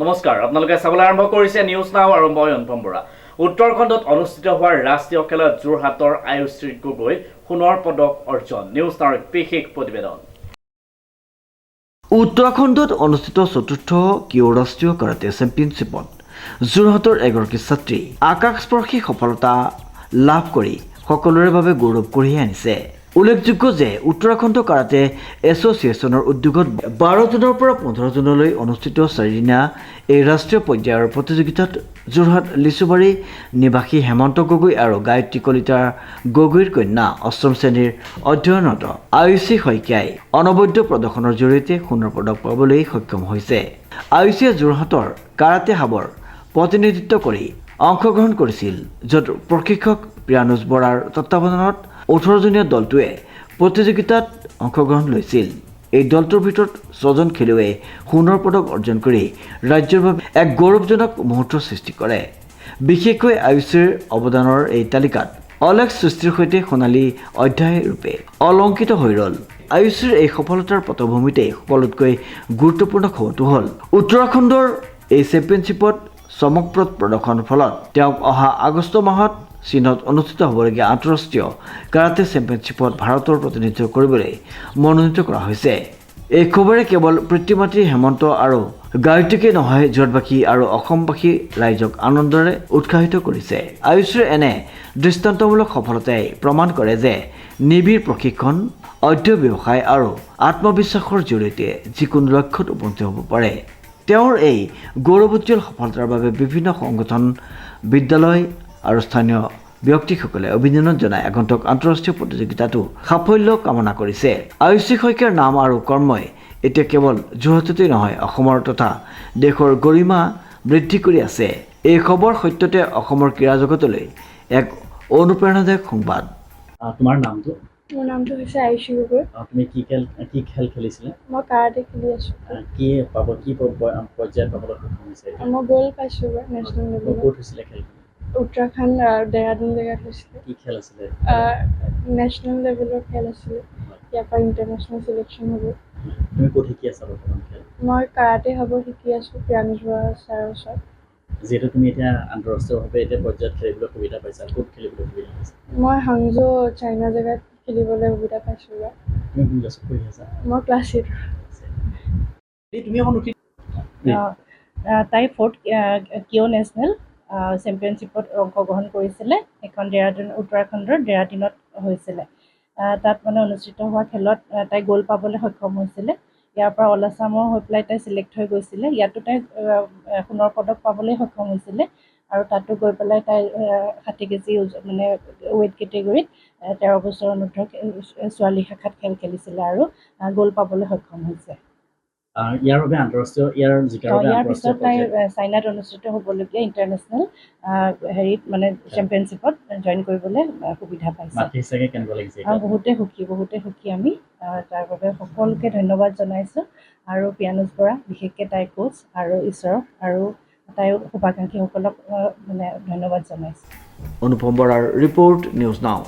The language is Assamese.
নমস্কাৰ আপোনালোকে চাবলৈ আৰম্ভ কৰিছে নিউজ নাও আৰু মই অনুপম বৰা। উত্তৰাখণ্ডত অনুষ্ঠিত হোৱা ৰাষ্ট্ৰীয় খেলত যোৰহাটৰ আয়ুশ্ৰী গগৈ সোণৰ পদক অৰ্জন। নিউজ নাওৰ বিশেষ প্ৰতিবেদন। উত্তৰাখণ্ডত অনুষ্ঠিত চতুৰ্থ কিয় ৰাষ্ট্ৰীয় কাৰাটে চেম্পিয়নশ্বিপত যোৰহাটৰ এগৰাকী ছাত্ৰী আকাশস্পৰ্শী সফলতা লাভ কৰি সকলোৰে বাবে গৌৰৱ কঢ়িয়াই আনিছে। উল্লেখযোগ্য যে উত্তৰাখণ্ড কাৰাটে এছ'চিয়েশ্যনৰ উদ্যোগত 12 জুনৰ পৰা 15 জুনলৈ অনুষ্ঠিত 4 দিনীয়া এই ৰাষ্ট্ৰীয় পৰ্যায়ৰ প্ৰতিযোগিতাত যোৰহাট লিচুবাৰী নিবাসী হেমন্ত গগৈ আৰু গায়ত্ৰী কলিতা গগৈৰ কন্যা অষ্টম শ্ৰেণীৰ অধ্যয়নৰত আয়ুষী শইকীয়াই অনবদ্য প্ৰদৰ্শনৰ জৰিয়তে সোণৰ পদক পাবলৈ সক্ষম হৈছে। আয়ুষীয়ে যোৰহাটৰ কাৰাটে হাবৰ প্ৰতিনিধিত্ব কৰি অংশগ্ৰহণ কৰিছিল, য'ত প্ৰশিক্ষক প্ৰিয়ানুজ বৰাৰ তত্বাৱধানত 18জনীয়া দলটোৱে প্ৰতিযোগিতাত অংশগ্ৰহণ লৈছিল। এই দলটোৰ ভিতৰত 6জন খেলুৱৈয়ে সোণৰ পদক অৰ্জন কৰি ৰাজ্যৰ বাবে এক গৌৰৱজনক মুহূৰ্তৰ সৃষ্টি কৰে। বিশেষকৈ আয়ুষীৰ অৱদানৰ এই তালিকাত অলেখ সৃষ্টিৰ সৈতে সোণালী অধ্যায় ৰূপে অলংকিত হৈ ৰ'ল। আয়ুষীৰ এই সফলতাৰ পটভূমিতে সকলোতকৈ গুৰুত্বপূৰ্ণ খবৰটো হ'ল উত্তৰাখণ্ডৰ এই চেম্পিয়নশ্বিপত চমকপ্ৰদ প্ৰদৰ্শনৰ ফলত তেওঁক অহা আগষ্ট মাহত চীনত অনুষ্ঠিত হ'বলগীয়া আন্তঃৰাষ্ট্ৰীয় কাৰাটে চেম্পিয়নশ্বিপত ভাৰতৰ প্ৰতিনিধিত্ব কৰিবলৈ মনোনীত কৰা হৈছে। এই খবৰে কেৱল পিতৃ মাতৃ হেমন্ত আৰু গায়ত্ৰীকে নহয়, যোৰহাটবাসী আৰু অসমবাসী ৰাইজক আনন্দৰে উৎসাহিত কৰিছে। আয়ুষীৰ এনে দৃষ্টান্তমূলক সফলতাই প্ৰমাণ কৰে যে নিবিড় প্ৰশিক্ষণ, অধ্যয়ন ব্যৱসায় আৰু আত্মবিশ্বাসৰ জৰিয়তে যিকোনো লক্ষ্যত উপনীত হ'ব পাৰে। তেওঁৰ এই গৌৰৱোজ্জ্বল সফলতাৰ বাবে বিভিন্ন সংগঠন, বিদ্যালয় আৰু স্থানীয় ব্যক্তিসকলে অভিনন্দন জনাই আগন্তুক আন্তঃৰাষ্ট্ৰীয় প্ৰতিযোগিতাতো সাফল্য কামনা কৰিছে। আয়ুষী শইকীয়াৰ নাম আৰু কৰ্মই এতিয়া কেৱল যোৰহাটতে নহয়, অসমৰ তথা দেশৰ গৰিমা বৃদ্ধি কৰি আছে। এই খবৰ সত্যতে অসমৰ ক্ৰীড়া জগতলৈ এক অনুপ্ৰেৰণাদায়ক সংবাদ। তোমাৰ নামটো? মোৰ নামটো হৈছে আয়ুষী গগৈ। তুমি কি খেল খেলিছিলা? মই কাৰাটে খেলি আছোঁ। কি পৰ্যায়ত পাবলৈ সক্ষম হৈছে? মই গ'ল্ড পাইছোঁ নেশ্যনেল লেভেলত। ক'ত হৈছিলে খেলখন? উত্তৰাখণ্ড দেহৰাদুন জেগাত হৈছিলে। কি খেল আছিলে? নেশ্যনেল লেভেলৰ খেল আছিলে। ইয়াৰ পৰা ইণ্টাৰনেশ্যনেল চিলেকশ্যন হ'ব। তুমি ক'ত শিকি আছা বৰ্তমান খেল? মই কাৰাটে হ'ব শিকি আছোঁ প্ৰিয়ানুজ বৰা ছাৰৰ ওচৰত। যিহেতু তুমি এতিয়া আন্তঃৰাষ্ট্ৰীয়ভাৱে এতিয়া পৰ্যায়ত খেলিবলৈ সুবিধা পাইছা, ক'ত খেলিবলৈ সুবিধা পাইছা? মই হাংজো চাইনা জেগাত খেলিবলৈ সুবিধা পাইছোঁ। তুমি কোন ক্লাছত পঢ়ি আছা? মই ক্লাছ 8। তুমি এখন তাই 4th কিয় নেশ্যনেল চেম্পিয়নশ্বিপত অংশগ্ৰহণ কৰিছিলে। এখন উত্তৰাখণ্ডৰ দেহৰাদুনত হৈছিলে। তাত মানে অনুষ্ঠিত হোৱা খেলত তাই গ'ল্ড পাবলৈ সক্ষম হৈছিলে। ইয়াৰ পৰা অল আছামৰ হৈ পেলাই তাই চিলেক্ট হৈ গৈছিলে। ইয়াতো তাই সোণৰ পদক পাবলৈ সক্ষম হৈছিলে আৰু তাতো গৈ পেলাই তাই 60 কেজি মানে ৱেইট কেটেগৰীত 13 বছৰ অনুৰ্ধ ছোৱালী শাখাত খেল খেলিছিলে আৰু গ'ল্ড পাবলৈ সক্ষম হৈছে। ইয়াৰ বাবে ইয়াৰ পিছত তাই চাইনাত অনুষ্ঠিত হ'বলগীয়া ইণ্টাৰনেশ্যনেল মানে চেম্পিয়নশ্বিপত জইন কৰিবলৈ সুবিধা পাইছে। বহুতে সুখী আমি। তাৰ বাবে সকলোকে ধন্যবাদ জনাইছোঁ আৰু প্ৰিয়ানুজ বৰা বিশেষকৈ তাইৰ কোচ আৰু ঈশ্বৰক আৰু তাইৰ শুভাকাংক্ষীসকলক মানে ধন্যবাদ জনাইছোঁ। অনুপম বৰাৰ ৰিপৰ্ট, নিউজ নাও।